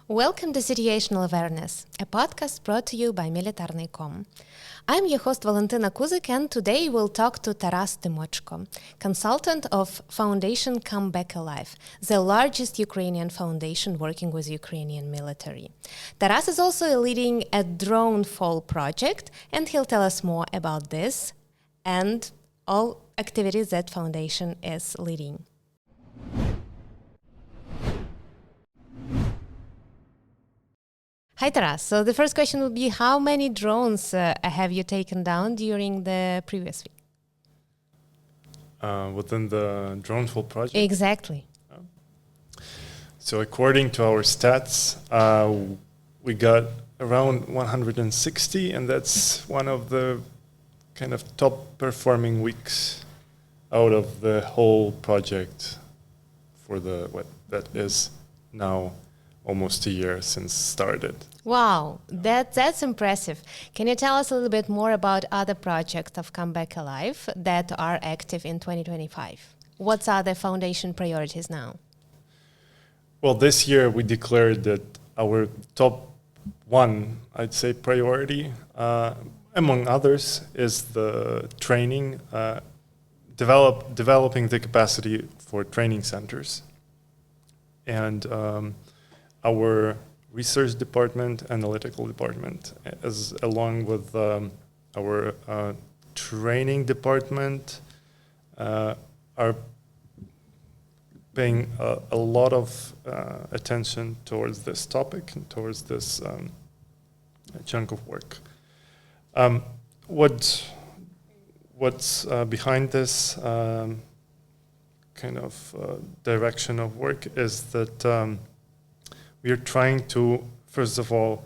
Welcome to Situational Awareness, a podcast brought to you by MILITARNYI.com. I'm your host Valentina Kuzik, and today we'll talk to Taras Tymochko, consultant of Foundation Come Back Alive, the largest Ukrainian foundation working with Ukrainian military. Taras is also leading a Dronefall project, and he'll tell us more about this and all activities that foundation is leading. Hi Taras, so the first question would be, how many drones have you taken down during the previous week? Within the Dronefall project? Exactly. So according to our stats, we got around 160, and that's one of the kind of top performing weeks out of the whole project for what that is now almost a year since started. Wow, that's impressive. Can you tell us a little bit more about other projects of Come Back Alive that are active in 2025? What are the foundation priorities now? Well, this year we declared that our top one, I'd say, priority, among others, is the training, developing the capacity for training centers. And our research department, analytical department, along with our training department, are paying a lot of attention towards this topic and towards this chunk of work. What's behind this kind of direction of work is that we are trying to, first of all,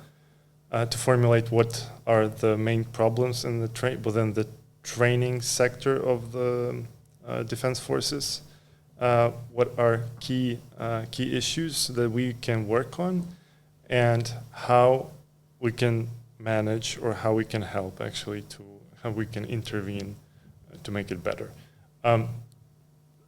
to formulate what are the main problems in the within the training sector of the defense forces. What are key issues that we can work on, and how we can manage, or how we can help actually, how we can intervene to make it better.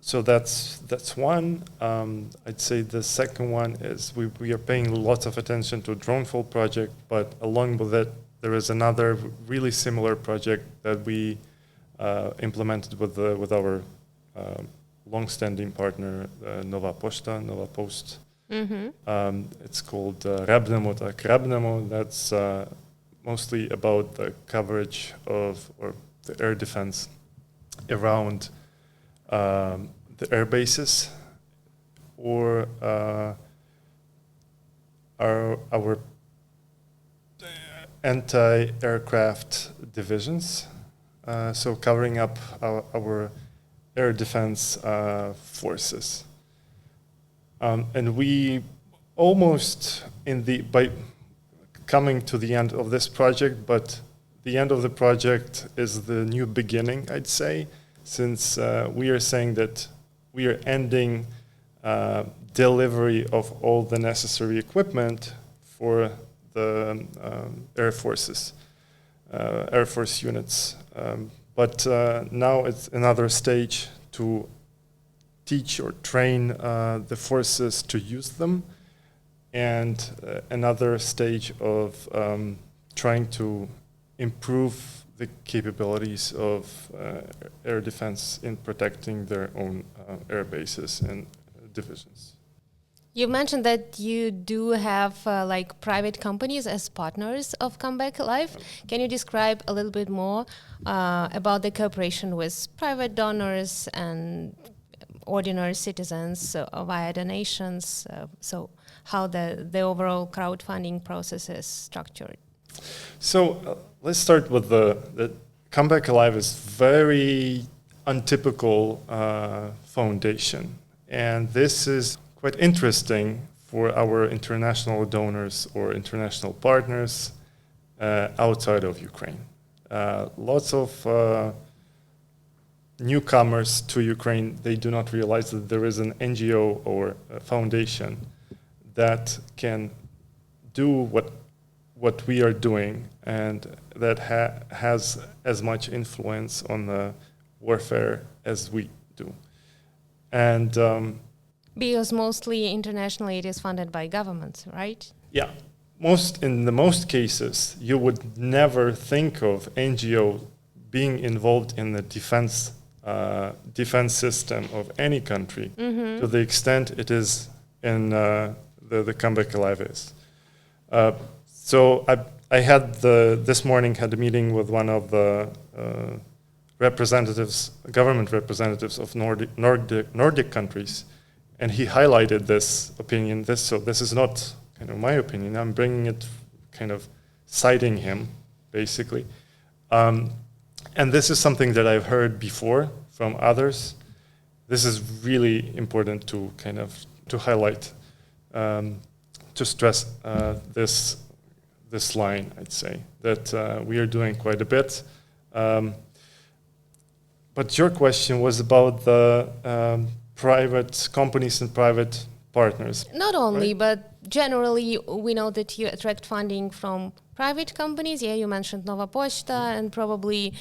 So that's one. I'd say the second one is we are paying lots of attention to Dronefall project, but along with it, there is another really similar project that we implemented with our long-standing partner, Nova Post. Mm-hmm. It's called Rabnemo tak Rabnemo. That's mostly about the coverage of, or the air defense around the air bases, or our anti-aircraft divisions, so covering up our air defense forces. And we almost by coming to the end of this project, but the end of the project is the new beginning, I'd say, since we are saying that we are ending delivery of all the necessary equipment for the Air Forces, Air Force units. But now it's another stage to teach or train the forces to use them, and another stage of trying to improve the capabilities of air defense in protecting their own air bases and divisions. You mentioned that you do have private companies as partners of Come Back Alive. Can you describe a little bit more about the cooperation with private donors and ordinary citizens via donations? So how the overall crowdfunding process is structured? So let's start with the Come Back Alive is very untypical foundation, and this is quite interesting for our international donors or international partners outside of Ukraine. Lots of newcomers to Ukraine, they do not realize that there is an NGO or a foundation that can do what we are doing, and that has as much influence on the warfare as we do. And because mostly internationally it is funded by governments, right? Yeah, in the most cases, you would never think of NGO being involved in the defense system of any country to the extent it is in the Comeback Alive is. So I had this morning had a meeting with one of the government representatives of Nordic countries, and he highlighted this opinion. So this is not kind of my opinion. I'm bringing it, kind of citing him, basically. And this is something that I've heard before from others. This is really important to to highlight, to stress this line, I'd say, that we are doing quite a bit. But your question was about the private companies and private partners. Not only, right? but generally, we know that you attract funding from private companies. Yeah, you mentioned Nova Pochta and probably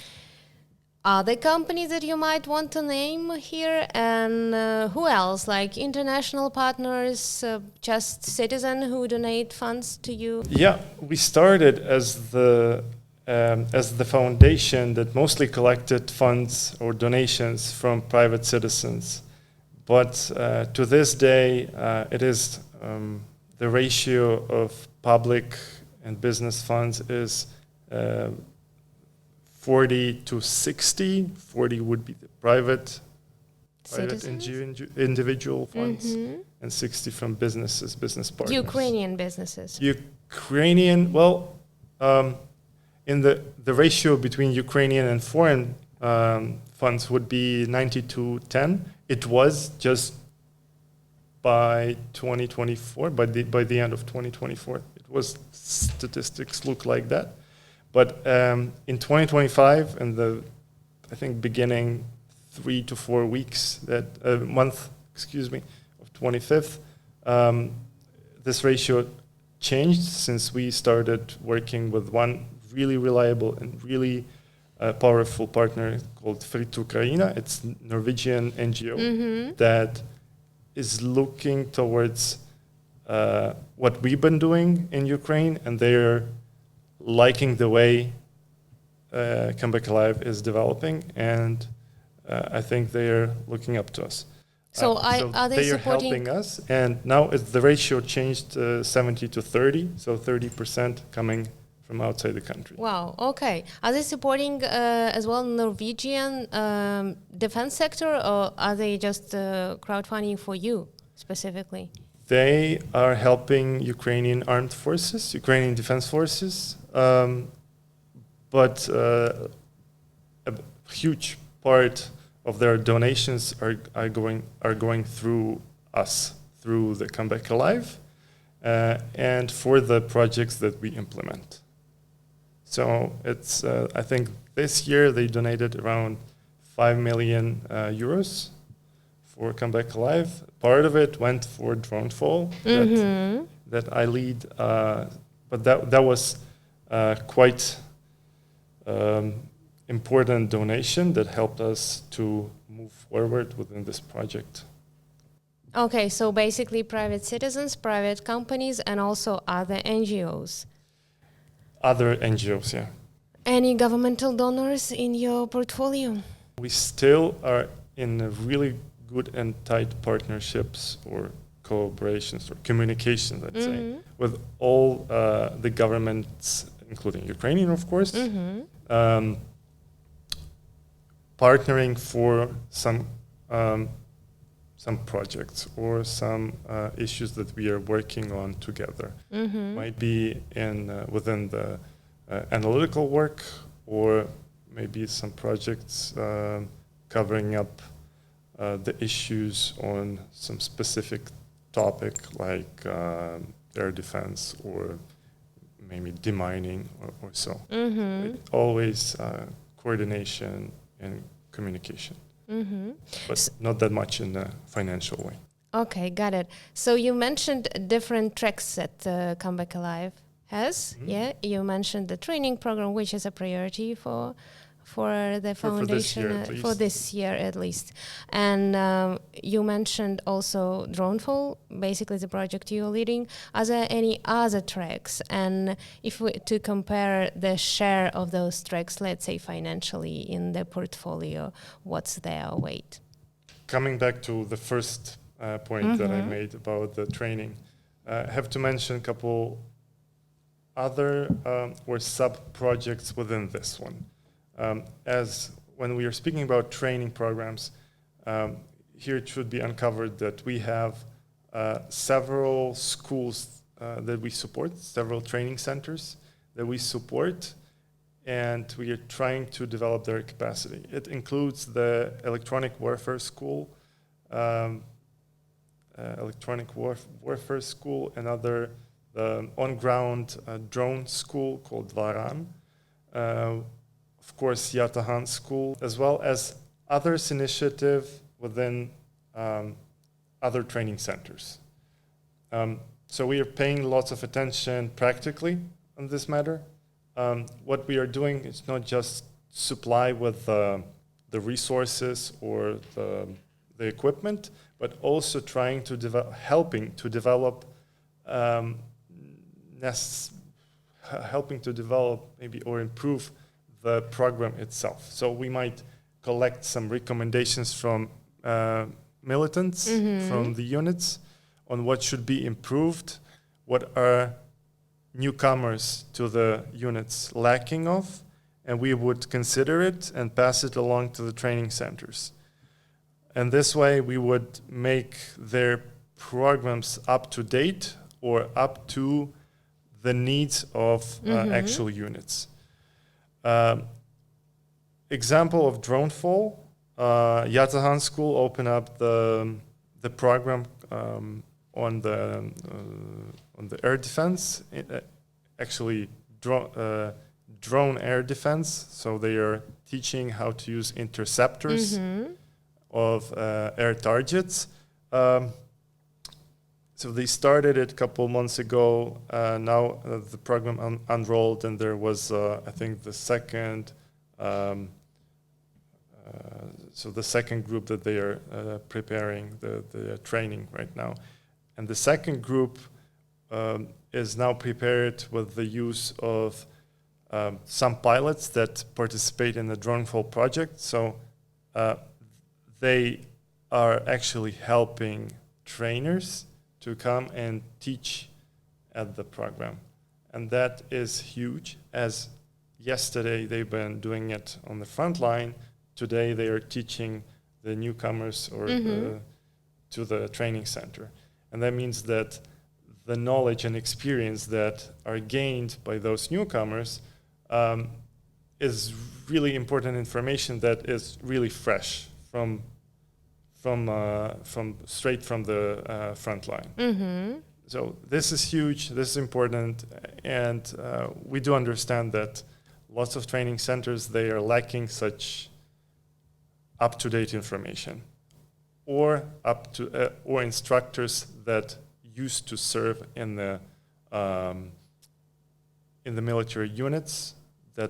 other companies that you might want to name here. And who else? Like international partners, just citizens who donate funds to you? Yeah, we started as the foundation that mostly collected funds or donations from private citizens. But to this day, it is the ratio of public and business funds is 40 to 60. 40 would be the private individual funds, and 60 from business partners. Ukrainian businesses. Ukrainian, well, in the ratio between Ukrainian and foreign funds would be 90 to 10. It was just by 2024, by the end of 2024, it was statistics look like that. But in 2025, and I think beginning 3 to 4 weeks, month, of 25th, this ratio changed since we started working with one really reliable and really powerful partner called Fritt Ukraina. It's a Norwegian NGO that is looking towards what we've been doing in Ukraine, and they're liking the way Comeback Alive is developing, and I think they're looking up to us. So are they supporting? Helping us, and now the ratio changed 70 to 30, so 30% coming from outside the country. Wow, okay. Are they supporting as well Norwegian defense sector, or are they just crowdfunding for you specifically? They are helping Ukrainian armed forces, Ukrainian defense forces, but a huge part of their donations are going through us, through the Comeback Alive, and for the projects that we implement. So it's I think this year they donated around 5 million euros for Comeback Alive. Part of it went for Dronefall that I lead, but that was quite important donation that helped us to move forward within this project. Okay, so basically private citizens, private companies, and also other NGOs. Other NGOs, yeah. Any governmental donors in your portfolio? We still are in a really good and tight partnerships or collaborations or communication, let's say, with all the governments, including Ukrainian, of course, partnering for some projects or some issues that we are working on together. Might be within the analytical work, or maybe some projects covering up the issues on some specific topic like air defense or maybe demining or so. Always coordination and communication. But not that much in a financial way. Okay, got it. So you mentioned different tracks that Comeback Alive has. Yeah, you mentioned the training program, which is a priority for for the foundation for this year at least. And you mentioned also Dronefall, basically the project you're leading. Are there any other tracks? And if we to compare the share of those tracks, let's say financially in the portfolio, what's their weight? Coming back to the first point that I made about the training, I have to mention a couple other or sub-projects within this one. As when we are speaking about training programs, here it should be uncovered that we have several schools that we support, several training centers that we support, and we are trying to develop their capacity. It includes the electronic warfare school, another on-ground drone school called Varan, of course Yatahan school, as well as others initiative within other training centers. So we are paying lots of attention practically on this matter. What we are doing is not just supply with the resources or the equipment, but also trying to helping to develop maybe or improve the program itself. So we might collect some recommendations from militants, from the units, on what should be improved, what are newcomers to the units lacking of, and we would consider it and pass it along to the training centers. And this way we would make their programs up to date or up to the needs of actual units. Example of Dronefall, Yatahan School opened up the program on the air defense, actually drone air defense. So they are teaching how to use interceptors of air targets. So they started it a couple months ago. Now the program unrolled, and there was, I think, the second. So the second group that they are preparing the training right now, and the second group is now prepared with the use of some pilots that participate in the Dronefall project. So they are actually helping trainers to come and teach at the program. And that is huge, as yesterday they've been doing it on the front line. Today they are teaching the newcomers or to the training center. And that means that the knowledge and experience that are gained by those newcomers is really important information that is really fresh from straight from the front line. So this is huge, this is important, and we do understand that lots of training centers, they are lacking such up-to-date information, or or instructors that used to serve in the military units, the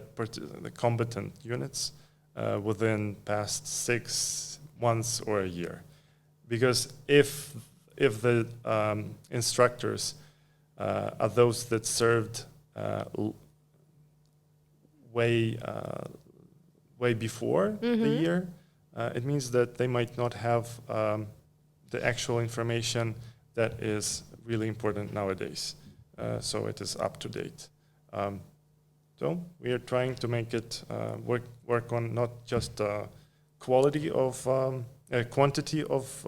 combatant units, within past 6 months or a year. Because if the instructors are those that served way before the year, it means that they might not have the actual information that is really important nowadays. So it is up to date. So we are trying to make it work on not just quality of quantity of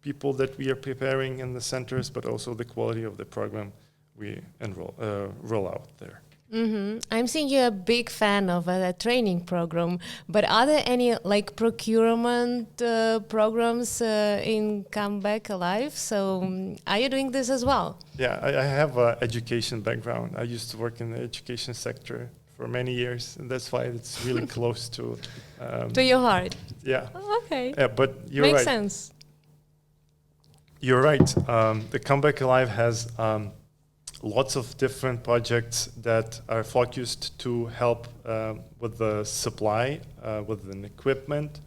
people that we are preparing in the centers, but also the quality of the program we roll out there. I'm seeing you're a big fan of the training program, but are there any like procurement programs in Come Back Alive? So are you doing this as well? Yeah, I have an education background. I used to work in the education sector for many years, and that's why it's really close to your heart. Yeah. Oh, okay. Yeah, but you're Makes right. sense. You're right. The Come Back Alive has lots of different projects that are focused to help with the supply, with an equipment,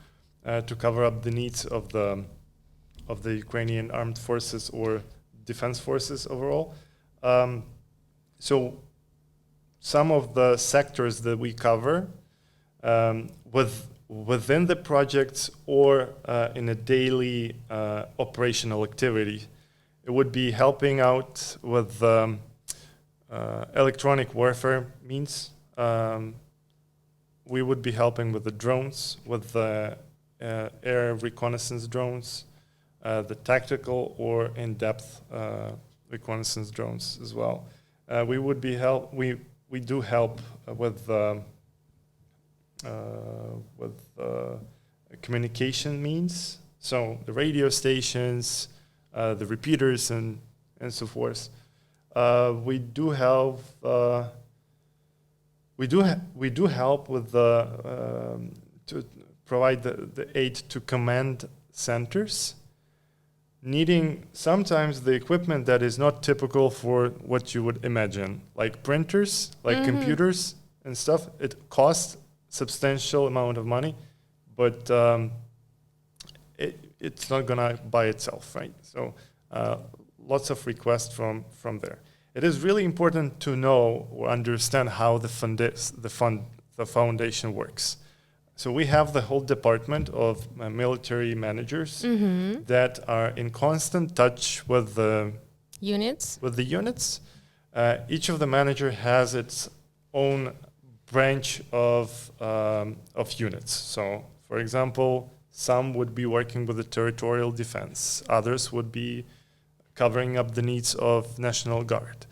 to cover up the needs of the Ukrainian armed forces or defense forces overall. So some of the sectors that we cover within the projects or in a daily operational activity, it would be helping out with electronic warfare means. We would be helping with the drones, with the air reconnaissance drones, the tactical or in-depth reconnaissance drones as well. We would be we do help with communication means, so the radio stations, the repeaters, and so forth. We do help. We do help with to provide the aid to command centers, needing sometimes the equipment that is not typical for what you would imagine, like printers, like computers and stuff. It costs substantial amount of money, but it's not gonna buy itself, right? So lots of requests from there. It is really important to know or understand how the foundation works. So we have the whole department of military managers that are in constant touch with the units. Each of the manager has its own branch of units. So, for example, some would be working with the territorial defense. Others would be covering up the needs of National Guard.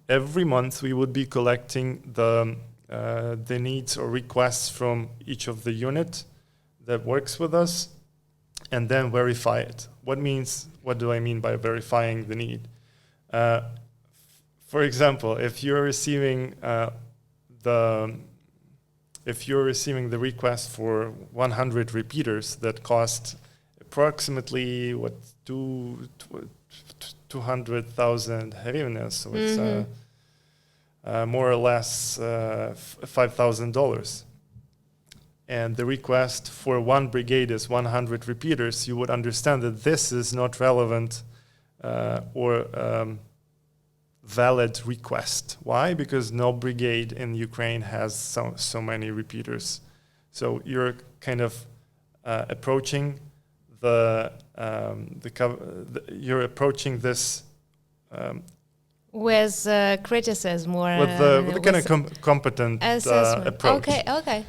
Every month, we would be collecting the needs or requests from each of the unit that works with us, and then verify it. What do I mean by verifying the need? For example, if you're receiving the request for 100 repeaters that cost approximately 200,000 hryvnias, so it's more or less $5,000. And the request for one brigade is 100 repeaters, you would understand that this is not relevant or valid request. Why? Because no brigade in Ukraine has so many repeaters. So you're kind of approaching you're approaching this with criticism or with the kind of competent approach. Okay.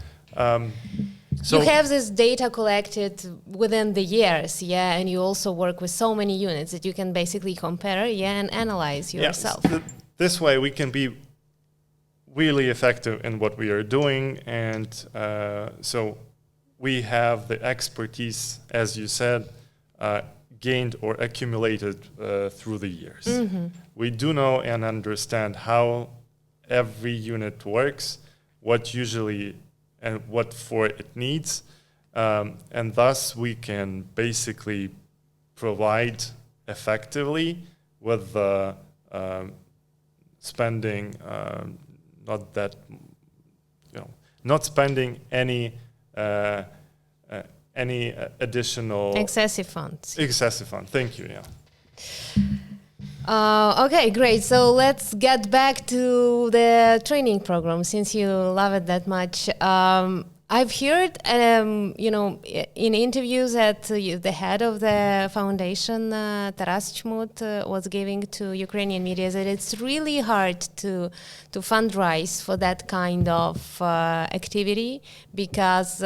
So you have this data collected within the years, and you also work with so many units that you can basically compare, and analyze yourself. This way we can be really effective in what we are doing, and so we have the expertise, as you said, gained or accumulated through the years. We do know and understand how every unit works, what usually and what for it needs, and thus we can basically provide effectively with the spending, not spending any additional excessive funds. Thank you. Okay, great. So let's get back to the training program, since you love it that much. I've heard, in interviews that the head of the foundation, Taras Tymochko, was giving to Ukrainian media, that it's really hard to fundraise for that kind of activity, because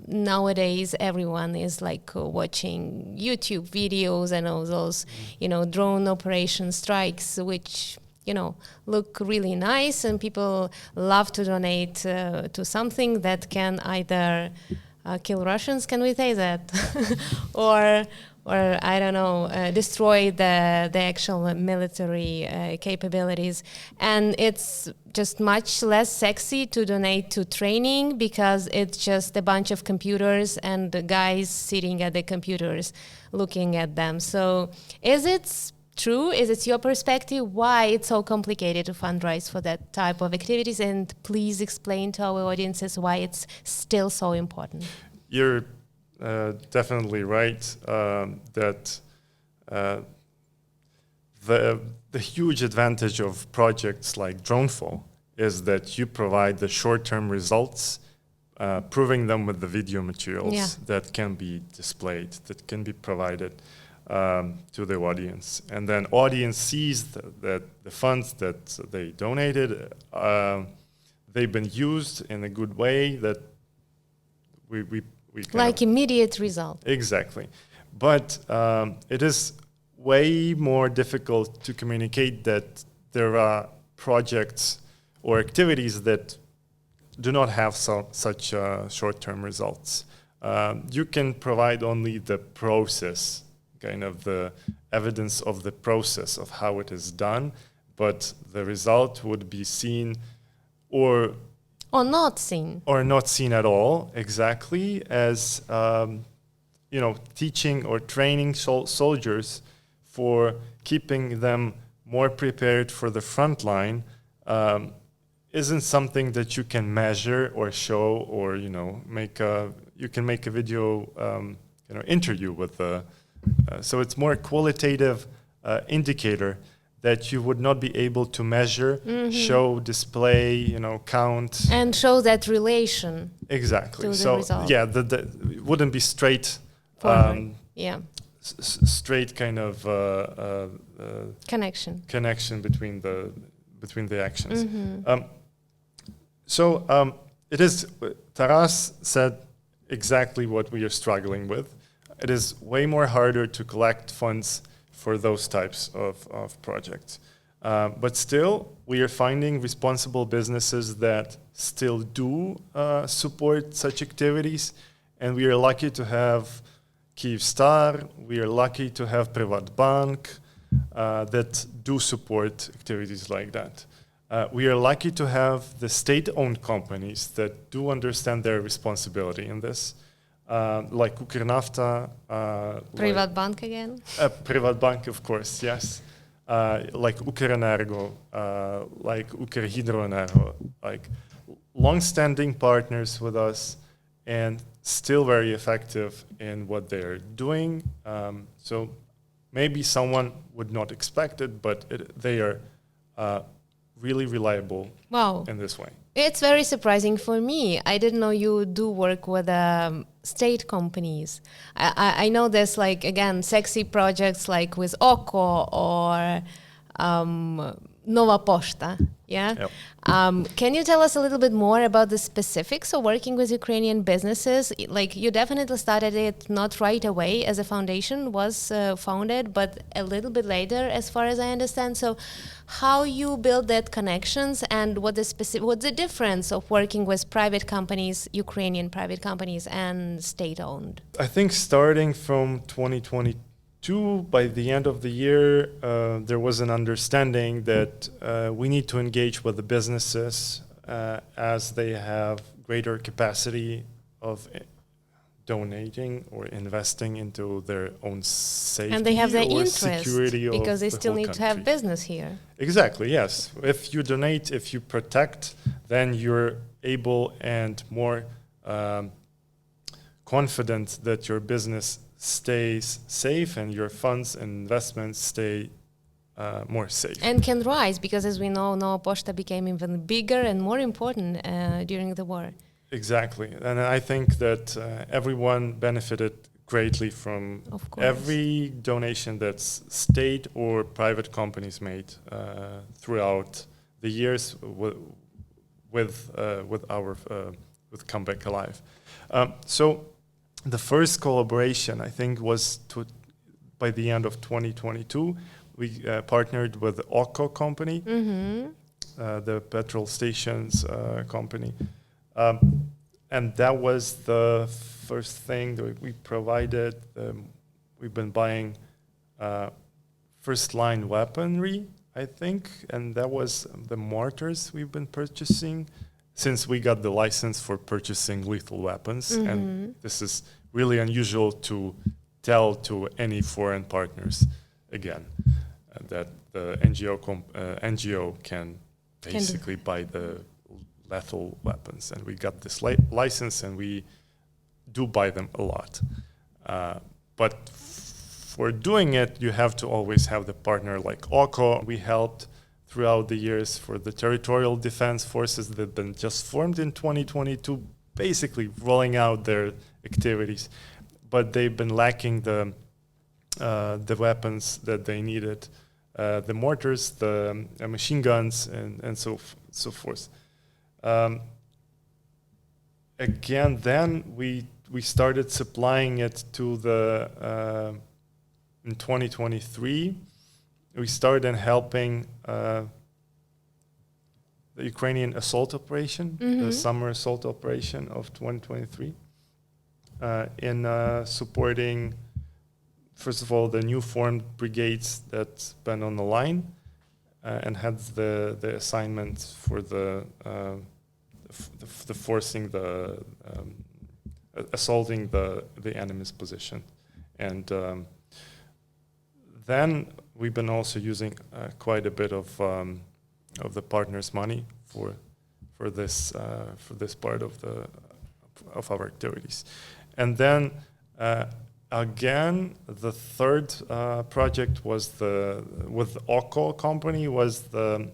nowadays everyone is like watching YouTube videos and all those drone operation strikes, which look really nice, and people love to donate to something that can either kill Russians, can we say that? or I don't know, destroy the actual military capabilities. And it's just much less sexy to donate to training, because it's just a bunch of computers and the guys sitting at the computers looking at them. So is it true? Is it your perspective? Why it's so complicated to fundraise for that type of activities? And please explain to our audiences why it's still so important. You're definitely right that the huge advantage of projects like Dronefall is that you provide the short-term results, proving them with the video materials that can be displayed, that can be provided to the audience. And then audience sees that the funds that they donated, they've been used in a good way, that we like immediate result. Exactly. But it is way more difficult to communicate that there are projects or activities that do not have such short-term results. You can provide only the process, kind of the evidence of the process of how it is done, but the result would be seen or not seen. Or not seen at all, exactly, as teaching or training soldiers for keeping them more prepared for the front line isn't something that you can measure or show, or you can make a video interview with so it's more qualitative indicator that you would not be able to measure, show, display, count. And show that relation. Exactly. To So, the result. it wouldn't be straight, straight kind of connection between the actions. It is, Taras said exactly what we are struggling with. It is way more harder to collect funds for those types of projects. But still, we are finding responsible businesses that still do support such activities. And we are lucky to have Kyivstar, we are lucky to have Privatbank that do support activities like that. We are lucky to have the state-owned companies that do understand their responsibility in this. Like Ukernafta. Privatbank again? Privatbank, of course, yes. Like Ukrenergo, like Ukrhydroenergo, like long-standing partners with us and still very effective in what they're doing. So maybe someone would not expect it, but they are really reliable in this way. It's very surprising for me. I didn't know you do work with state companies. I know there's sexy projects like with Oko or Nova Poshta. Yeah. Yep. Can you tell us a little bit more about the specifics of working with Ukrainian businesses? Like, you definitely started it not right away as a foundation was founded, but a little bit later, as far as I understand. So, how you build that connections, and what's the difference of working with private companies, Ukrainian private companies, and state-owned? I think starting from 2022, by the end of the year, there was an understanding that we need to engage with the businesses as they have greater capacity of donating or investing into their own safety, and they have their or interest security because they the still whole need to have country. business here. Exactly, yes. If you donate, if you protect, then you're able and more confident that your business stays safe and your funds and investments stay more safe. And can rise, because as we know, Nova Poshta became even bigger and more important during the war. Exactly. And I think that everyone benefited greatly from every donation that state or private companies made throughout the years with Come Back Alive. So the first collaboration, I think, was by the end of 2022. We partnered with the Oko company, the petrol stations company. And that was the first thing that we provided. We've been buying first-line weaponry, I think, and that was the mortars we've been purchasing since we got the license for purchasing lethal weapons. And this is really unusual to tell to any foreign partners again. that the NGO can basically buy the lethal weapons. And we got this license, and we do buy them a lot. But for doing it, you have to always have the partner like OCO. We helped throughout the years for the territorial defense forces that have been just formed in 2022, basically rolling out their activities. But they've been lacking the weapons that they needed, the mortars, the machine guns, and so forth. Again, then we started supplying it to the in 2023. We started helping the Ukrainian assault operation, the summer assault operation of 2023, in supporting, first of all, the new formed brigades that's been on the line, and had the assignment for the forcing the assaulting the enemy's position. And then we've been also using quite a bit of the partners' money for this part of our activities. And then again, the third project was with the OCO company, was the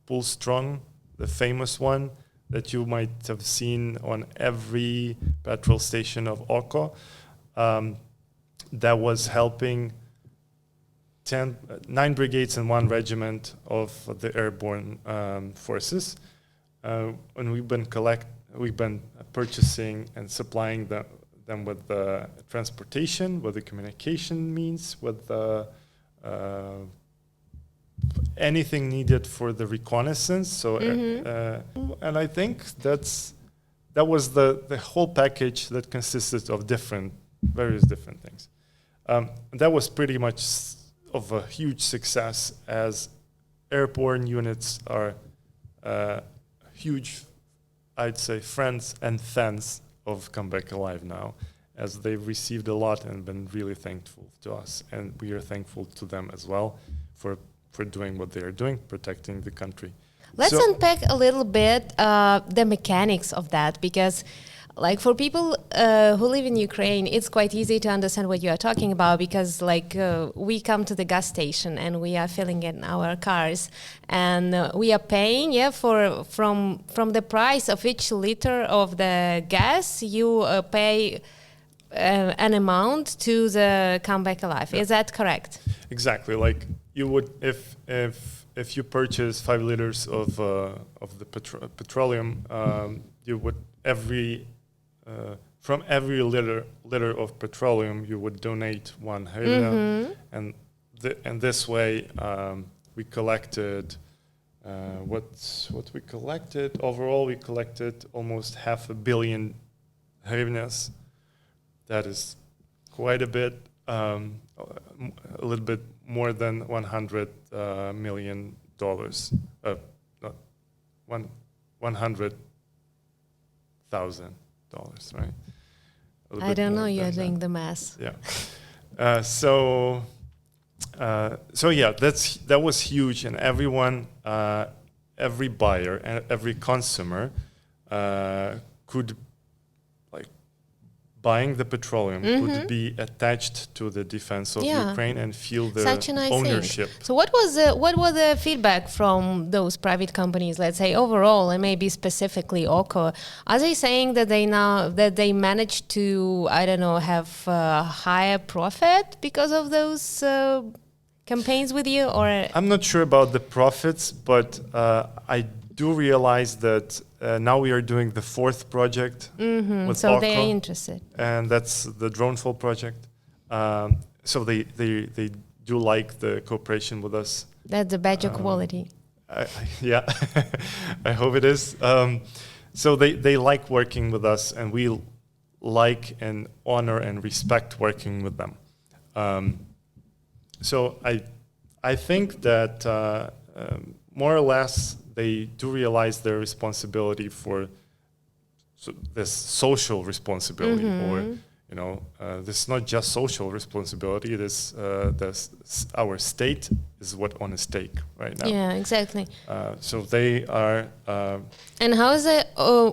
Pull Strong, the famous one that you might have seen on every petrol station of OCO. That was helping 9 brigades and 1 regiment of the airborne forces, and we've been purchasing and supplying them with the transportation, with the communication means, with the anything needed for the reconnaissance. So, and I think that was the whole package that consisted of various different things. That was pretty much of a huge success, as airborne units are huge, I'd say, friends and fans of Come Back Alive now, as they've received a lot and been really thankful to us, and we are thankful to them as well for doing what they are doing, protecting the country. Let's unpack a little bit the mechanics of that, because like for people who live in Ukraine, it's quite easy to understand what you are talking about, because we come to the gas station and we are filling in our cars, and we are paying from the price of each liter of the gas, you pay an amount to the Come Back Alive. Is that correct? Exactly. Like you would if you purchase 5 liters of the petroleum, you would from every liter of petroleum you would donate 1 hryvnia, and this way we collected what we collected overall. We collected almost 500 million hryvnias. That is quite a bit, a little bit more than $100 million. $100,000, right? I don't know. You're doing the math. Yeah. So yeah, that was huge, and everyone, every buyer and every consumer could. Buying the petroleum could be attached to the defense of Ukraine and feel the ownership. So what was the feedback from those private companies, let's say overall, and maybe specifically OCO? Are they saying that they managed to, I don't know, have higher profit because of those campaigns with you? Or I'm not sure about the profits, but I do realize that now we are doing the 4th project with so OCO, they are interested, and that's the Dronefall project. So they do like the cooperation with us. That's a badge of quality. Yeah, I hope it is. So they like working with us, and we like and honor and respect working with them. So I think that more or less they do realize their responsibility for this social responsibility, or This is not just social responsibility. It is our state is what on a stake right now. Yeah, exactly. So they are. And how is the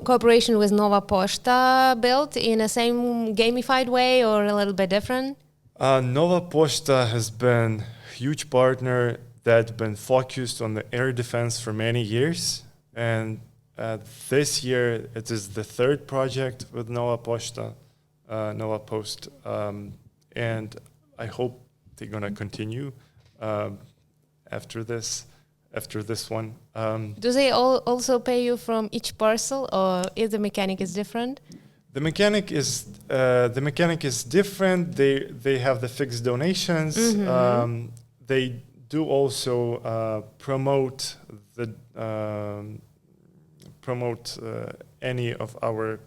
cooperation with Nova Pošta built? In the same gamified way or a little bit different? Nova Pošta has been a huge partner that's been focused on the air defense for many years, and this year it is the third project with Nova Pošta. Nova Post, and I hope they're gonna continue after this one. Do they also pay you from each parcel, or is the mechanic is different? The mechanic is different. They have the fixed donations. Mm-hmm. They do also promote any of our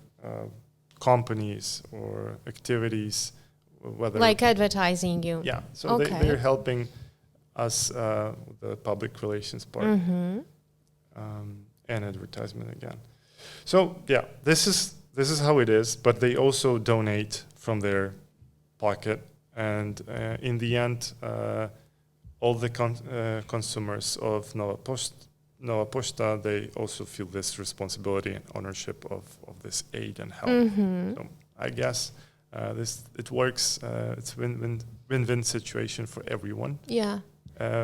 companies or activities, whether like advertising you. Yeah, so okay. they're helping us with the public relations part. Mm-hmm. And advertisement again. So yeah, this is how it is. But they also donate from their pocket, and in the end, all the consumers of Nova Pošta, they also feel this responsibility and ownership of this aid and help. Mm-hmm. So I guess it works. It's win-win situation for everyone. Yeah.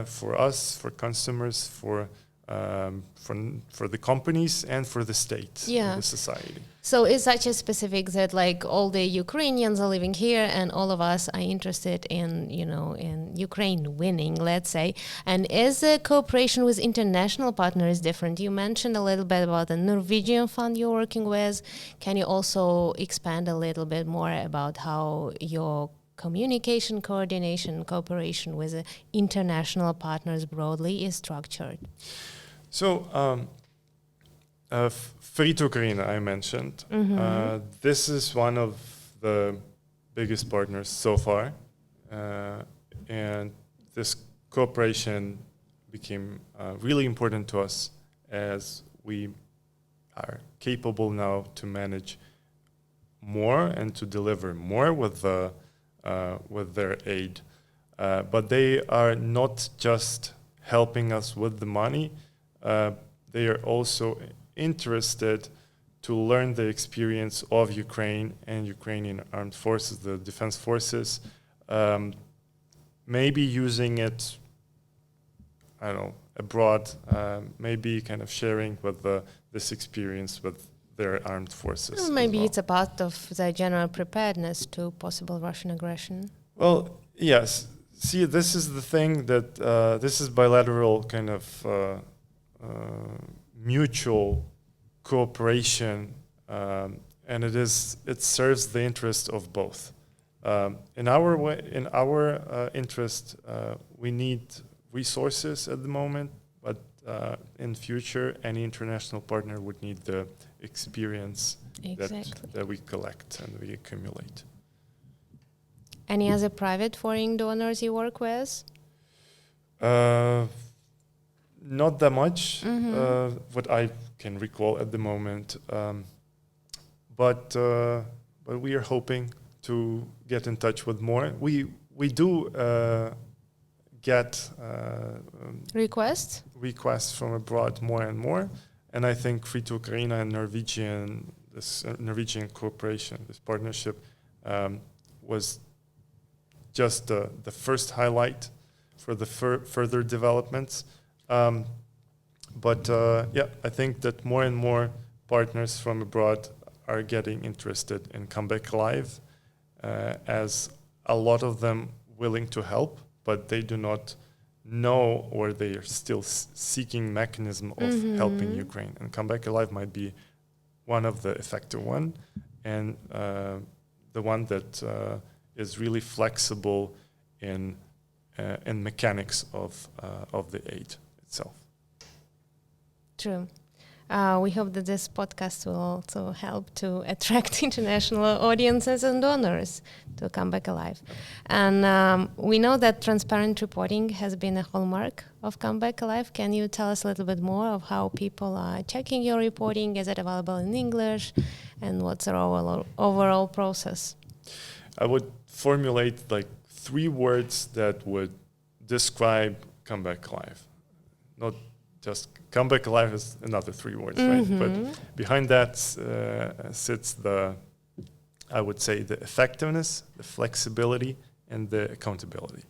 For us, for consumers, for the companies, and for the state, and the society. So it's such a specific that like all the Ukrainians are living here and all of us are interested in Ukraine winning, let's say. And is the cooperation with international partners different? You mentioned a little bit about the Norwegian fund you're working with. Can you also expand a little bit more about how your communication, coordination, cooperation with the international partners broadly is structured? So, Free to Ukraine, I mentioned. Mm-hmm. This is one of the biggest partners so far. And this cooperation became really important to us as we are capable now to manage more and to deliver more with their aid. But they are not just helping us with the money. They are also interested to learn the experience of Ukraine and Ukrainian armed forces, the defense forces, maybe using it, I don't know, abroad, maybe kind of sharing with this experience with their armed forces. Well, maybe it's a part of the general preparedness to possible Russian aggression. Well, yes. See, this is the thing that this is bilateral kind of mutual cooperation, and it serves the interest of both. In our interest, we need resources at the moment, but in future, any international partner would need the experience that we collect and we accumulate. Any other private foreign donors you work with? Not that much, what I can recall at the moment. But we are hoping to get in touch with more. We do get requests from abroad more and more, and I think Free to Ukraine and Norwegian cooperation, this partnership, was just the first highlight for the further developments. But I think that more and more partners from abroad are getting interested in Come Back Alive, as a lot of them willing to help, but they do not know, or they are still seeking mechanism of helping Ukraine. And Come Back Alive might be one of the effective one, and the one that is really flexible in mechanics of the aid itself. True. We hope that this podcast will also help to attract international audiences and donors to Come Back Alive. And we know that transparent reporting has been a hallmark of Come Back Alive. Can you tell us a little bit more of how people are checking your reporting? Is it available in English? And what's the overall process? I would formulate like 3 words that would describe Come Back Alive. Not just Come Back Alive is another 3 words, right? But behind that sits I would say, the effectiveness, the flexibility, and the accountability.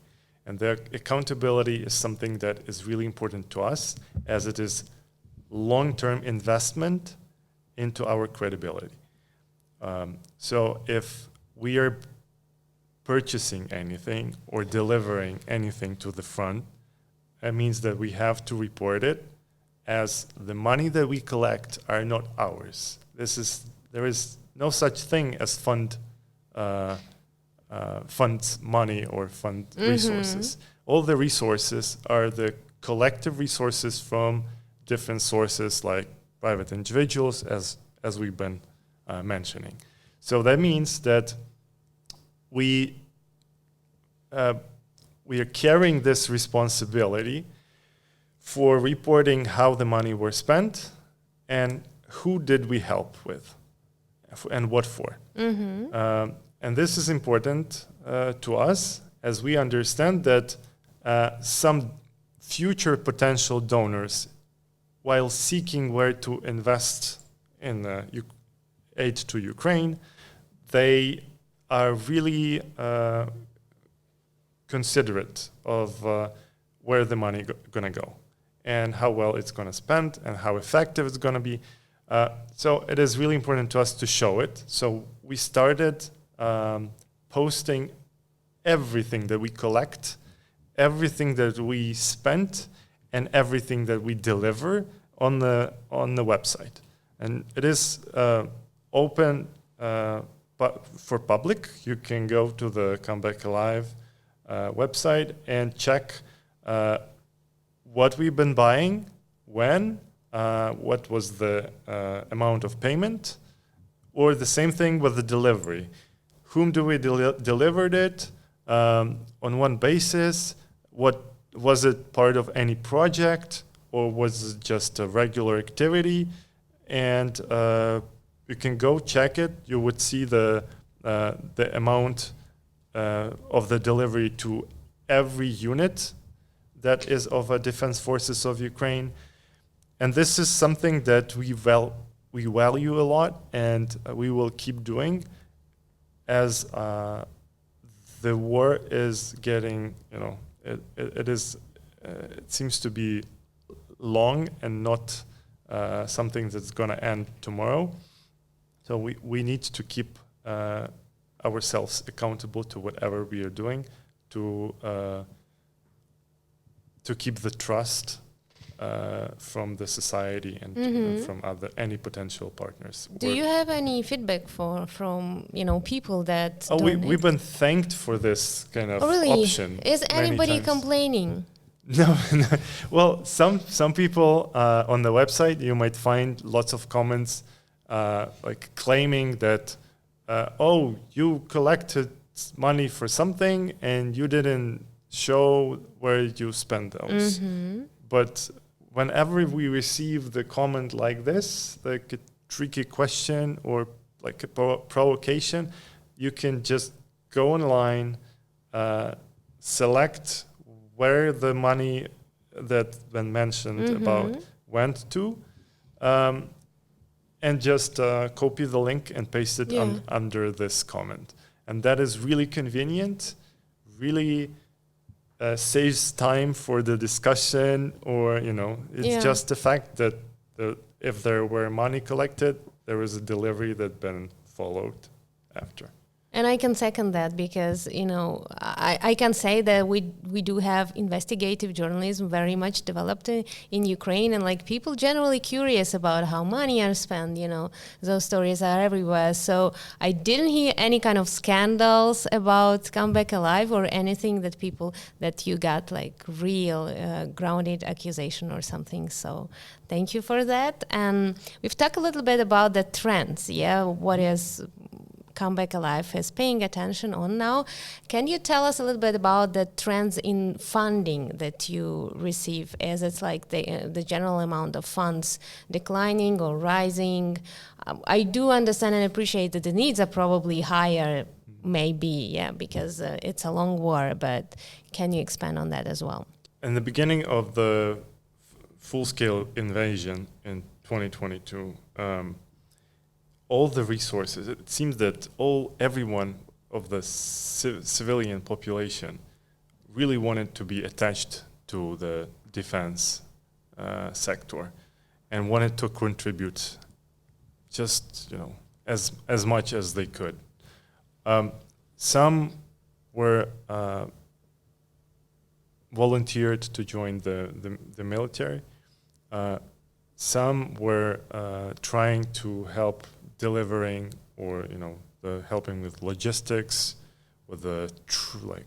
And the accountability is something that is really important to us, as it is long-term investment into our credibility. So if we are purchasing anything or delivering anything to the front, that means that we have to report it, as the money that we collect are not ours. There is no such thing as funds money or fund resources. All the resources are the collective resources from different sources, like private individuals, as we've been mentioning. So that means that we are carrying this responsibility for reporting how the money were spent and who did we help with and what for. And this is important to us, as we understand that some future potential donors, while seeking where to invest in aid to Ukraine, they are really considerate of where the money going to go and how well it's going to spend and how effective it's going to be. So it is really important to us to show it. So we started posting everything that we collect, everything that we spent, and everything that we deliver on the website. And it is open but for public. You can go to the Come Back Alive website and check what we've been buying, when, what was the amount of payment, or the same thing with the delivery. Whom do we delivered it, on one basis, what was it part of any project, or was it just a regular activity? And you can go check it. You would see the amount of the delivery to every unit that is of a Defense Forces of Ukraine. And this is something that we value a lot, and we will keep doing, as the war is getting, it seems to be long and not something that's going to end tomorrow. So we need to keep ourselves accountable to whatever we are doing to keep the trust from the society and from any potential partners. Do you have any feedback from people that? We've been thanked for this kind of option. Is anybody complaining? No. Well, some people on the website, you might find lots of comments like claiming that you collected money for something and you didn't show where you spent those. But whenever we receive the comment like this, like a tricky question or like a provocation, you can just go online, select where the money that been mentioned about went to, and just copy the link and paste it under this comment. And that is really convenient, really saves time for the discussion, or it's just the fact that if there were money collected, there was a delivery that been followed after. And I can second that, because I can say that we do have investigative journalism very much developed in Ukraine, and like people generally curious about how money are spent. Those stories are everywhere. So I didn't hear any kind of scandals about Come Back Alive or anything that you got like real grounded accusation or something. So thank you for that. And we've talked a little bit about the trends. What is Come Back Alive is paying attention on now. Can you tell us a little bit about the trends in funding that you receive, as it's like the general amount of funds declining or rising? I do understand and appreciate that the needs are probably higher maybe, because it's a long war, but can you expand on that as well? In the beginning of the full-scale invasion in 2022, all the resources, it seems that everyone of the civilian population really wanted to be attached to the defense sector and wanted to contribute just, as much as they could. Some were volunteered to join the military. Some were trying to help delivering or helping with logistics, with the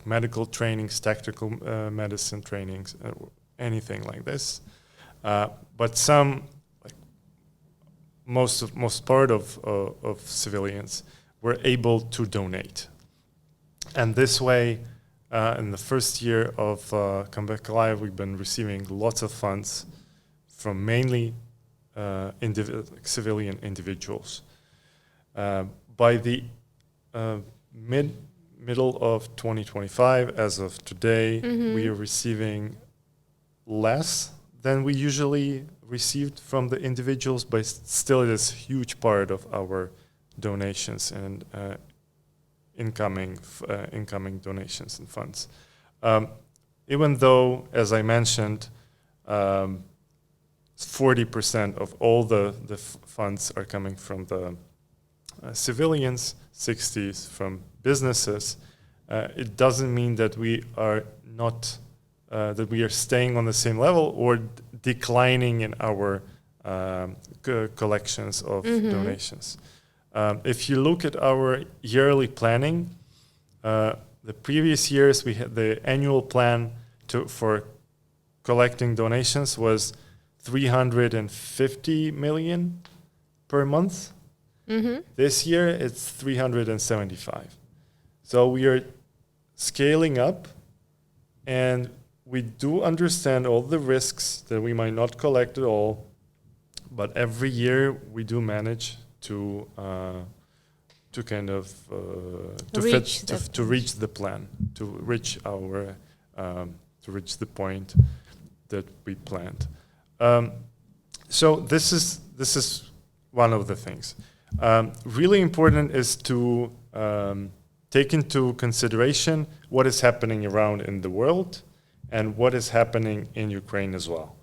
medical trainings, tactical medicine trainings, anything like this. But some, most part of civilians were able to donate, and this way, in the first year of Come Back Alive, we've been receiving lots of funds from mainly civilian individuals. By the middle of 2025, as of today, we are receiving less than we usually received from the individuals, but still it is a huge part of our donations and incoming donations and funds. Even though, as I mentioned, 40% of all the funds are coming from the civilians, 60s from businesses, it doesn't mean that we are not that we are staying on the same level or declining in our collections of donations. If you look at our yearly planning, the previous years we had the annual plan for collecting donations was 350 million per month. This year it's 375. So we are scaling up, and we do understand all the risks that we might not collect at all, but every year we do manage to kind of reach the plan, to reach the point that we planned. So this is one of the things. Really important is to take into consideration what is happening around in the world and what is happening in Ukraine as well.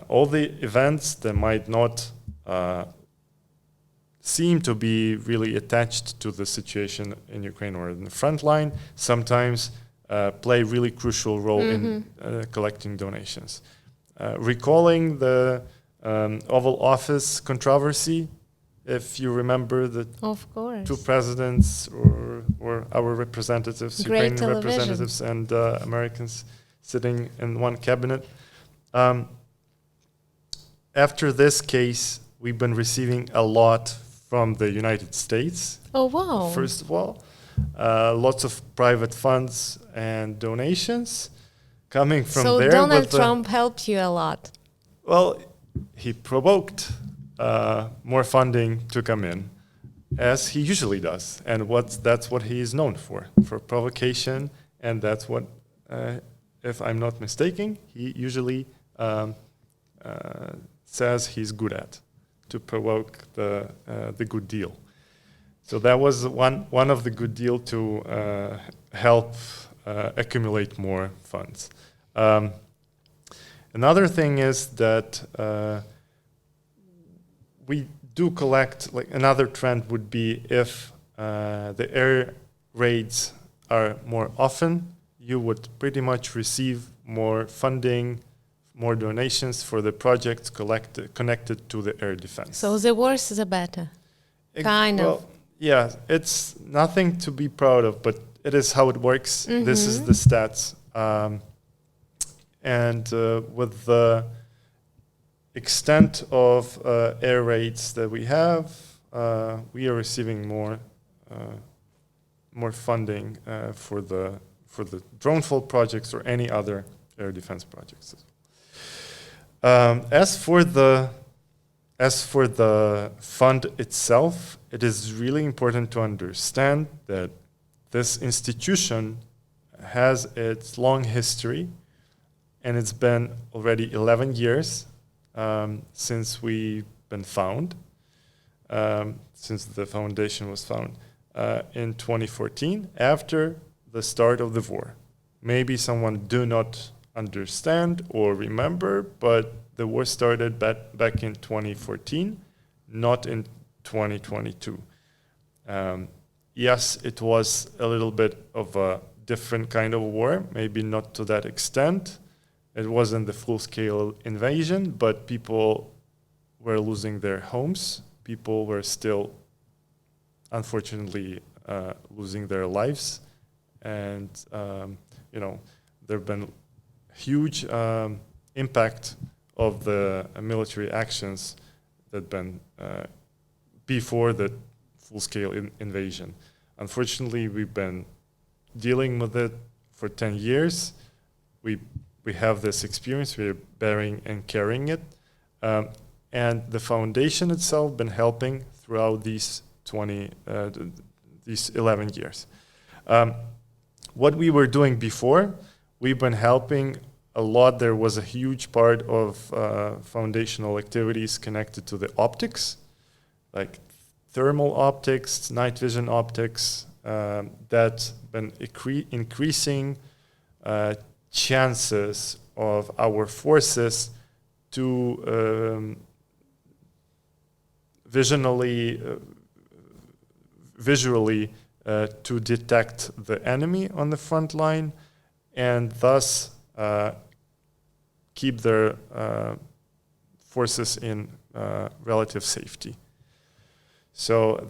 All the events that might not seem to be really attached to the situation in Ukraine or in the front line sometimes play a really crucial role in collecting donations. Recalling the Oval Office controversy, if you remember the two presidents or our representatives, Ukrainian representatives and Americans sitting in one cabinet. After this case, we've been receiving a lot from the United States. Oh, wow. First of all, lots of private funds and donations coming from there. So Donald Trump helped you a lot. Well, he provoked more funding to come in, as he usually does. And that's what he is known for provocation. And that's what, if I'm not mistaken, he usually says he's good at, to provoke the good deal. So that was one of the good deal to help accumulate more funds. Another thing is that we do collect, another trend would be if the air raids are more often, you would pretty much receive more funding, more donations for the projects connected to the air defense. So the worse the better, kind of. Yeah, it's nothing to be proud of, but it is how it works. This is the stats. And with the extent of air raids that we have, we are receiving more funding for the Dronefall projects or any other air defense projects. As for the fund itself, it is really important to understand that this institution has its long history, and it's been already 11 years since we've been found, since the foundation was found in 2014, after the start of the war. Maybe someone do not understand or remember, but the war started back in 2014, not in 2022. Yes, it was a little bit of a different kind of war, maybe not to that extent. It wasn't the full-scale invasion, but people were losing their homes. People were still, unfortunately, losing their lives. And, there have been huge impact of the military actions that been before the full-scale invasion. Unfortunately, we've been dealing with it for 10 years. We have this experience. We're bearing and carrying it. And the foundation itself been helping throughout these 11 years. What we were doing before, we've been helping a lot. There was a huge part of foundational activities connected to the optics, like thermal optics, night vision optics, that been increasing chances of our forces to visually to detect the enemy on the front line, and thus keep their forces in relative safety. So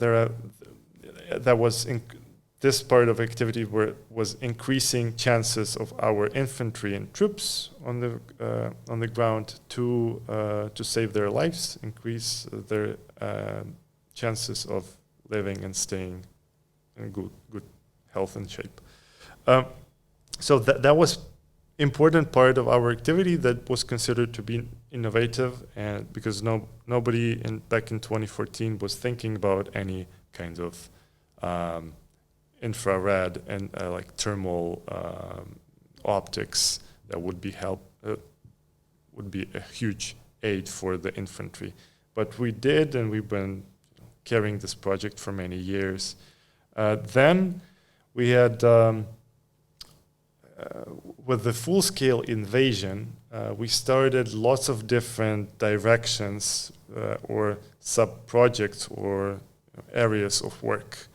this part of activity was increasing chances of our infantry and troops on the ground to save their lives, increase their chances of living and staying in good health and shape. So that was important part of our activity that was considered to be innovative, and because nobody back in 2014 was thinking about any kind of infrared and like thermal optics that would be a huge aid for the infantry. But we did, and we've been carrying this project for many years. Then we had, with the full-scale invasion, we started lots of different directions or sub-projects or areas of work,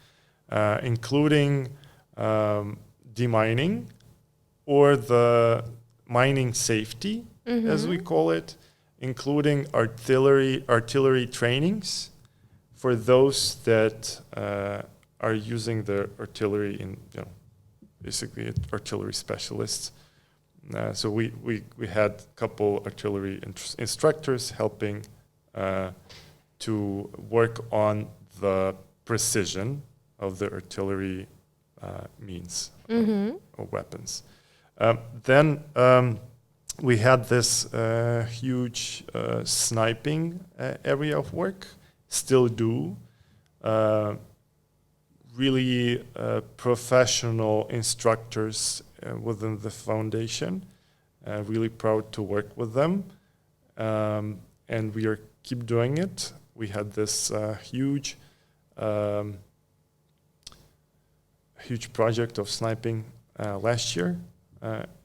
including demining or the mining safety, as we call it, including artillery trainings for those that are using the artillery in, basically artillery specialists. So we had a couple artillery instructors helping to work on the precision of the artillery means or weapons. Then we had this huge sniping area of work, still do. Really professional instructors within the foundation. Really proud to work with them. And we keep doing it. We had this huge project of sniping last year.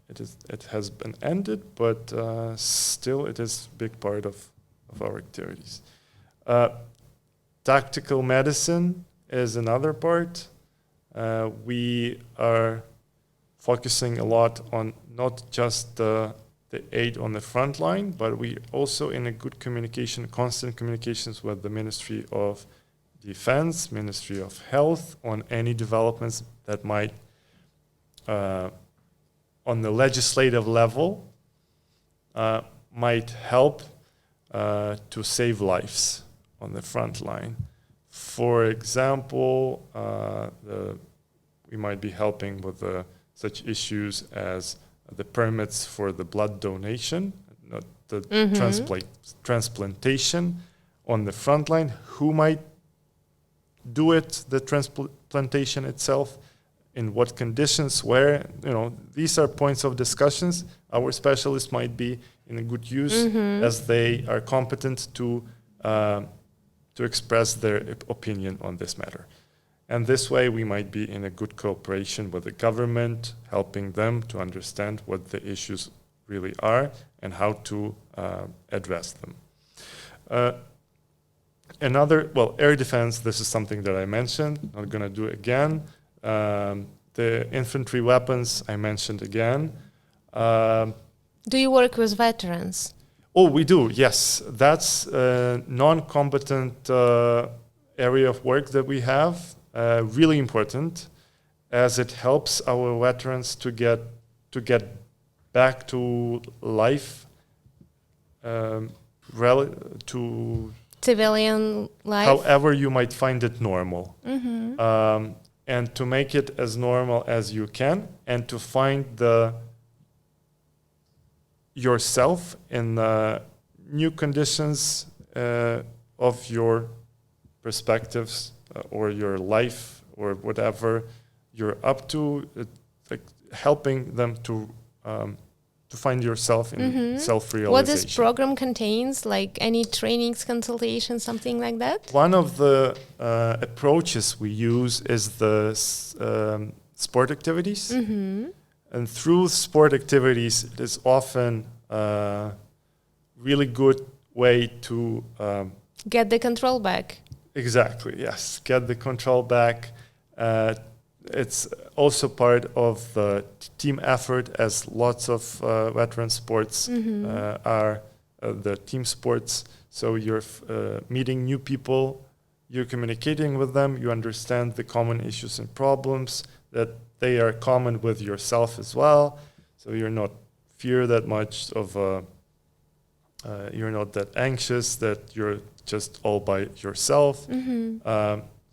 It has been ended, but still it is a big part of our activities. Tactical medicine is another part. We are focusing a lot on not just the aid on the front line, but we also in a good communication, constant communications with the Ministry of Defense, Ministry of Health on any developments that might, on the legislative level, might help to save lives on the front line. For example, we might be helping with such issues as the permits for the blood donation, not the transplantation on the front line. Who might do it, the transplantation itself, in what conditions, where, these are points of discussions. Our specialists might be in a good use as they are competent to express their opinion on this matter. And this way we might be in a good cooperation with the government, helping them to understand what the issues really are and how to address them. Air defense, this is something that I mentioned. I'm going to do it again. The infantry weapons, I mentioned again. Do you work with veterans? Oh, we do, yes. That's a non-combatant area of work that we have. Really important, as it helps our veterans to get back to life, to civilian life, however you might find it normal, and to make it as normal as you can, and to find yourself in new conditions of your perspectives or your life or whatever you're up to, like helping them to find yourself in self-realization. What this program contains, like any trainings, consultations, something like that? One of the approaches we use is the sport activities. And through sport activities, it is often a really good way to get the control back. Exactly, yes. Get the control back. It's also part of the team effort, as lots of veteran sports are the team sports. So you're meeting new people, you're communicating with them, you understand the common issues and problems, that they are common with yourself as well. So you're not fear that much of, you're not that anxious that you're just all by yourself.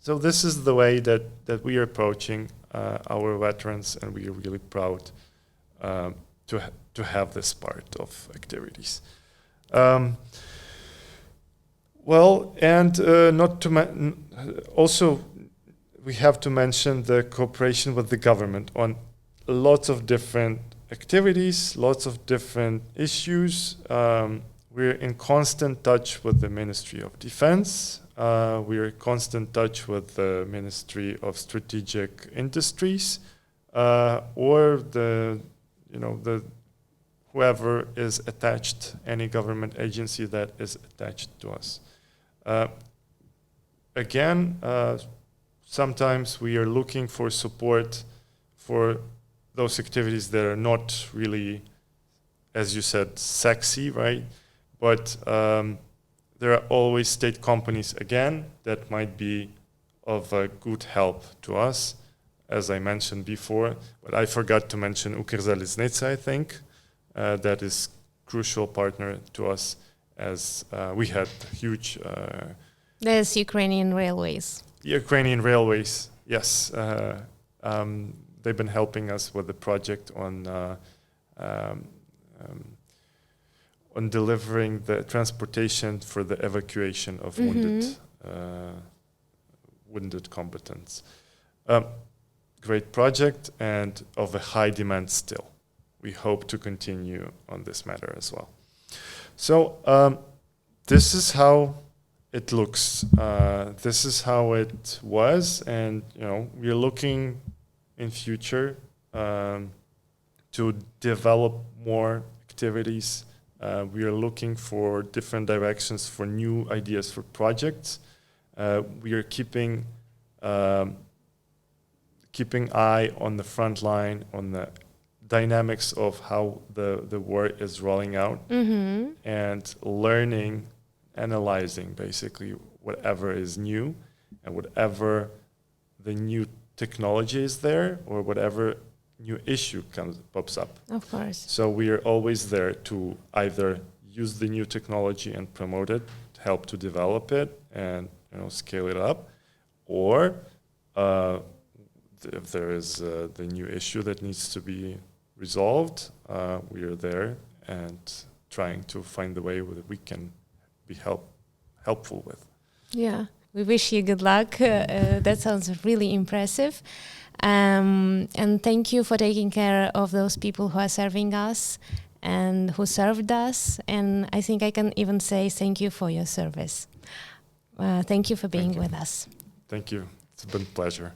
So this is the way that we are approaching our veterans, and we are really proud to have this part of activities. Also we have to mention the cooperation with the government on lots of different activities, lots of different issues. We're in constant touch with the Ministry of Defense. We're in constant touch with the Ministry of Strategic Industries, or the whoever is attached, any government agency that is attached to us. Sometimes we are looking for support for those activities that are not really, as you said, sexy, right? But there are always state companies, again, that might be of good help to us, as I mentioned before. But I forgot to mention Ukrzaliznytsia, I think. That is crucial partner to us, as we had huge... There's Ukrainian Railways. Ukrainian Railways, yes. They've been helping us with the project on delivering the transportation for the evacuation of wounded combatants. Great project, and of a high demand still. We hope to continue on this matter as well. So this is how it looks. This is how it was, and we're looking in future to develop more activities. We are looking for different directions, for new ideas for projects. We are keeping eye on the front line, on the dynamics of how the war is rolling out, and learning, analyzing basically whatever is new, and whatever the new technology is there, or whatever new issue pops up. Of course. So we are always there to either use the new technology and promote it, help to develop it, and scale it up, or if there is the new issue that needs to be resolved, we are there and trying to find the way that we can be helpful with. Yeah. We wish you good luck. That sounds really impressive. And thank you for taking care of those people who are serving us and who served us. And I think I can even say thank you for your service. Thank you for being with us. Thank you. It's been a pleasure.